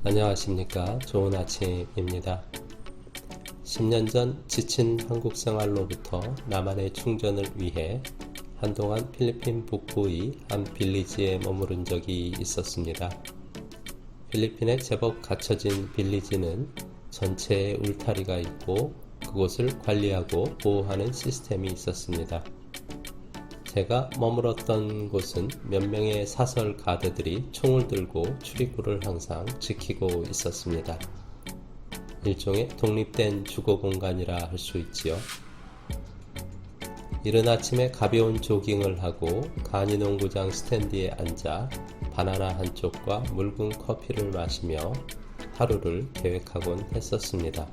안녕하십니까. 좋은 아침입니다. 10년 전 지친 한국 생활로부터 나만의 충전을 위해 한동안 필리핀 북부의 한 빌리지에 머무른 적이 있었습니다. 필리핀의 제법 갖춰진 빌리지는 전체에 울타리가 있고 그곳을 관리하고 보호하는 시스템이 있었습니다. 제가 머물었던 곳은 몇 명의 사설 가드들이 총을 들고 출입구를 항상 지키고 있었습니다. 일종의 독립된 주거 공간이라 할 수 있지요. 이른 아침에 가벼운 조깅을 하고 간이농구장 스탠드에 앉아 바나나 한 쪽과 묽은 커피를 마시며 하루를 계획하곤 했었습니다.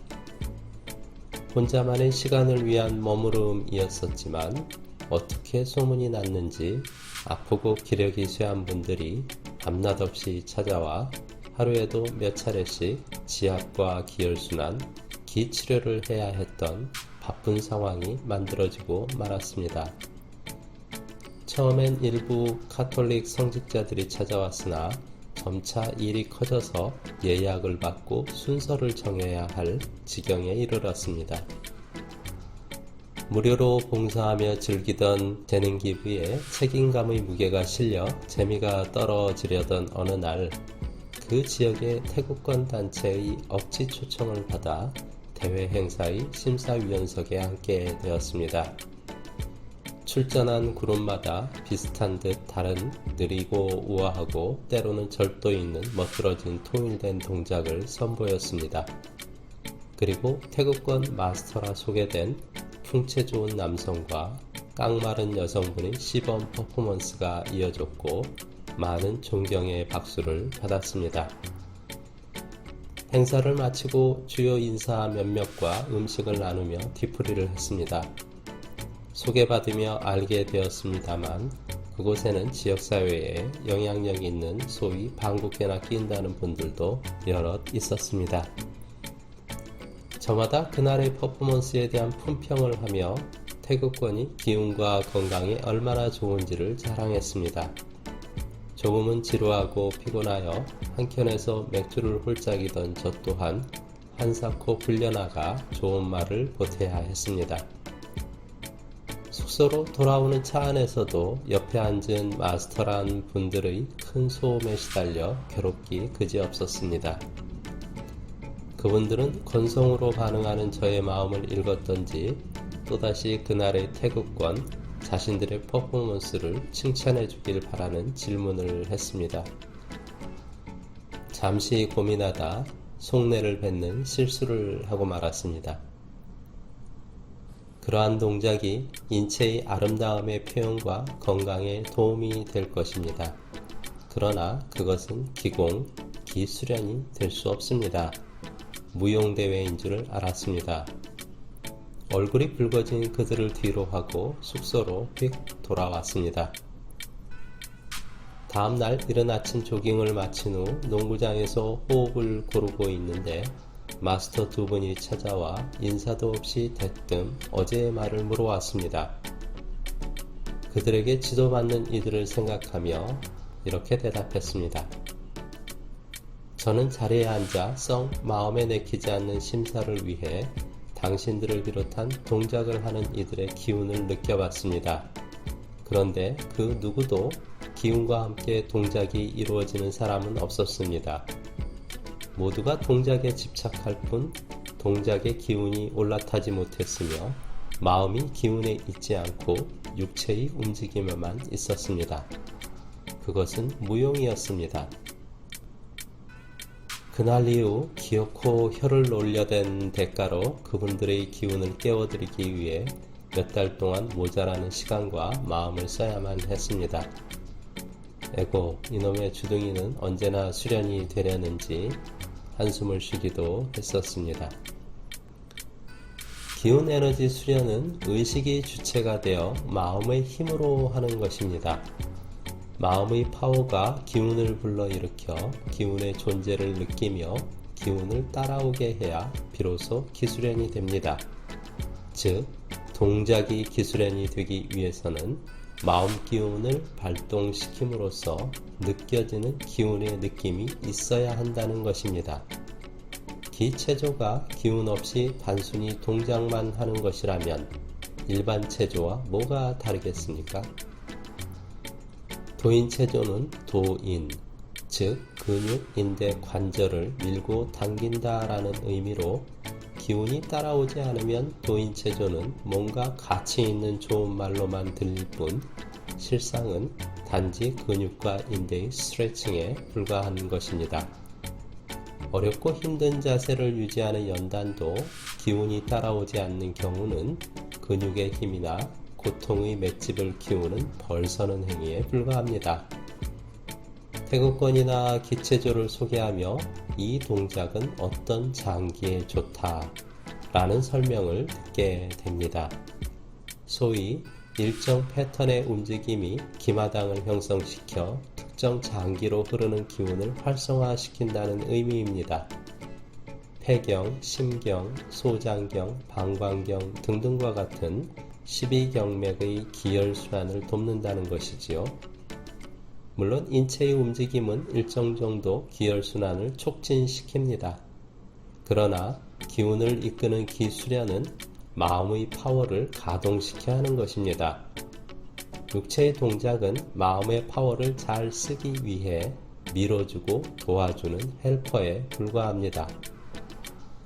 혼자만의 시간을 위한 머무름이었었지만 어떻게 소문이 났는지 아프고 기력이 쇠한 분들이 밤낮 없이 찾아와 하루에도 몇 차례씩 지압과 기혈순환, 기치료를 해야 했던 바쁜 상황이 만들어지고 말았습니다. 처음엔 일부 카톨릭 성직자들이 찾아왔으나 점차 일이 커져서 예약을 받고 순서를 정해야 할 지경에 이르렀습니다. 무료로 봉사하며 즐기던 재능 기부에 책임감의 무게가 실려 재미가 떨어지려던 어느 날 그 지역의 태국권 단체의 억지 초청을 받아 대회 행사의 심사위원석에 앉게 되었습니다. 출전한 그룹마다 비슷한 듯 다른 느리고 우아하고 때로는 절도 있는 멋들어진 통일된 동작을 선보였습니다. 그리고 태국권 마스터라 소개된 풍채 좋은 남성과 깡마른 여성분의 시범 퍼포먼스가 이어졌고 많은 존경의 박수를 받았습니다. 행사를 마치고 주요 인사 몇몇과 음식을 나누며 뒤풀이를 했습니다. 소개받으며 알게 되었습니다만 그곳에는 지역사회에 영향력 있는 소위 방국계나 끼인다는 분들도 여럿 있었습니다. 저마다 그날의 퍼포먼스에 대한 품평을 하며 태극권이 기운과 건강에 얼마나 좋은지를 자랑했습니다. 조금은 지루하고 피곤하여 한켠에서 맥주를 홀짝이던 저 또한 한사코 불려나가 좋은 말을 보태야 했습니다. 숙소로 돌아오는 차 안에서도 옆에 앉은 마스터란 분들의 큰 소음에 시달려 괴롭기 그지없었습니다. 그분들은 건성으로 반응하는 저의 마음을 읽었던지 또다시 그날의 태극권, 자신들의 퍼포먼스를 칭찬해 주길 바라는 질문을 했습니다. 잠시 고민하다 속내를 뱉는 실수를 하고 말았습니다. 그러한 동작이 인체의 아름다움의 표현과 건강에 도움이 될 것입니다. 그러나 그것은 기공, 기수련이 될 수 없습니다. 무용대회인 줄 알았습니다. 얼굴이 붉어진 그들을 뒤로 하고 숙소로 휙 돌아왔습니다. 다음날 이른 아침 조깅을 마친 후 농구장에서 호흡을 고르고 있는데 마스터 두 분이 찾아와 인사도 없이 대뜸 어제의 말을 물어왔습니다. 그들에게 지도받는 이들을 생각하며 이렇게 대답했습니다. 저는 자리에 앉아 썩 마음에 내키지 않는 심사를 위해 당신들을 비롯한 동작을 하는 이들의 기운을 느껴봤습니다. 그런데 그 누구도 기운과 함께 동작이 이루어지는 사람은 없었습니다. 모두가 동작에 집착할 뿐 동작의 기운이 올라타지 못했으며 마음이 기운에 있지 않고 육체의 움직임에만 있었습니다. 그것은 무용이었습니다. 그날 이후 기어코 혀를 놀려댄 대가로 그분들의 기운을 깨워드리기 위해 몇 달 동안 모자라는 시간과 마음을 써야만 했습니다. 에고, 이놈의 주둥이는 언제나 수련이 되려는지 한숨을 쉬기도 했었습니다. 기운 에너지 수련은 의식이 주체가 되어 마음의 힘으로 하는 것입니다. 마음의 파워가 기운을 불러일으켜 기운의 존재를 느끼며 기운을 따라오게 해야 비로소 기수련이 됩니다. 즉, 동작이 기수련이 되기 위해서는 마음 기운을 발동시킴으로써 느껴지는 기운의 느낌이 있어야 한다는 것입니다. 기체조가 기운 없이 단순히 동작만 하는 것이라면 일반 체조와 뭐가 다르겠습니까? 도인체조는 도인, 즉 근육, 인대, 관절을 밀고 당긴다라는 의미로 기운이 따라오지 않으면 도인체조는 뭔가 가치 있는 좋은 말로만 들릴 뿐 실상은 단지 근육과 인대의 스트레칭에 불과한 것입니다. 어렵고 힘든 자세를 유지하는 연단도 기운이 따라오지 않는 경우는 근육의 힘이나 고통의 맷집을 키우는 벌서는 행위에 불과합니다. 태극권이나 기체조를 소개하며 이 동작은 어떤 장기에 좋다 라는 설명을 듣게 됩니다. 소위 일정 패턴의 움직임이 기마당을 형성시켜 특정 장기로 흐르는 기운을 활성화시킨다는 의미입니다. 폐경, 심경, 소장경, 방광경 등등과 같은 12경맥의 기혈순환을 돕는다는 것이지요. 물론 인체의 움직임은 일정 정도 기혈순환을 촉진시킵니다. 그러나 기운을 이끄는 기수련은 마음의 파워를 가동시켜야 하는 것입니다. 육체의 동작은 마음의 파워를 잘 쓰기 위해 밀어주고 도와주는 헬퍼에 불과합니다.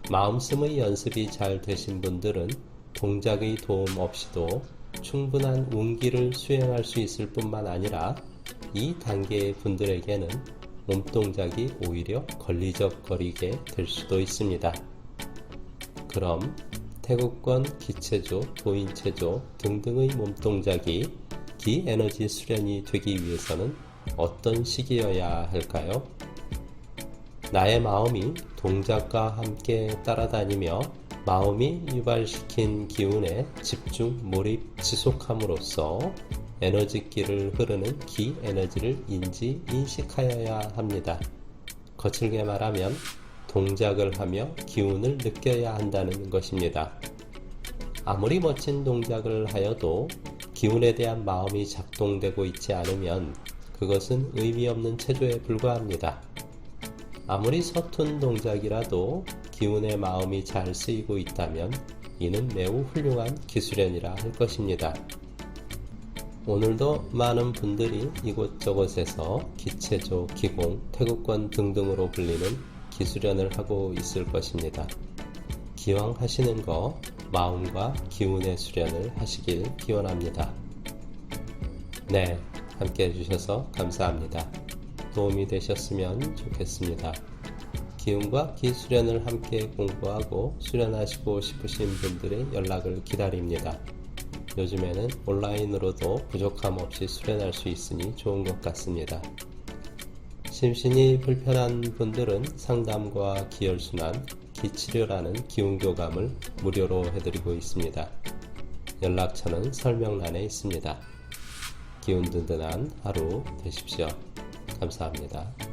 마음씀의 연습이 잘 되신 분들은 동작의 도움 없이도 충분한 운기를 수행할 수 있을 뿐만 아니라 이 단계의 분들에게는 몸동작이 오히려 걸리적거리게 될 수도 있습니다. 그럼 태극권, 기체조, 도인체조 등등의 몸동작이 기에너지 수련이 되기 위해서는 어떤 시기여야 할까요? 나의 마음이 동작과 함께 따라다니며 마음이 유발시킨 기운에 집중, 몰입, 지속함으로써 에너지기를 흐르는 기 에너지를 인식하여야 합니다. 거칠게 말하면 동작을 하며 기운을 느껴야 한다는 것입니다. 아무리 멋진 동작을 하여도 기운에 대한 마음이 작동되고 있지 않으면 그것은 의미 없는 체조에 불과합니다. 아무리 서툰 동작이라도 기운의 마음이 잘 쓰이고 있다면 이는 매우 훌륭한 기수련이라 할 것입니다. 오늘도 많은 분들이 이곳저곳에서 기체조, 기공, 태극권 등등으로 불리는 기수련을 하고 있을 것입니다. 기왕 하시는 거 마음과 기운의 수련을 하시길 기원합니다. 네, 함께 해주셔서 감사합니다. 도움이 되셨으면 좋겠습니다. 기운과 기수련을 함께 공부하고 수련하시고 싶으신 분들의 연락을 기다립니다. 요즘에는 온라인으로도 부족함 없이 수련할 수 있으니 좋은 것 같습니다. 심신이 불편한 분들은 상담과 기혈순환, 기치료라는 기운교감을 무료로 해드리고 있습니다. 연락처는 설명란에 있습니다. 기운 든든한 하루 되십시오. 감사합니다.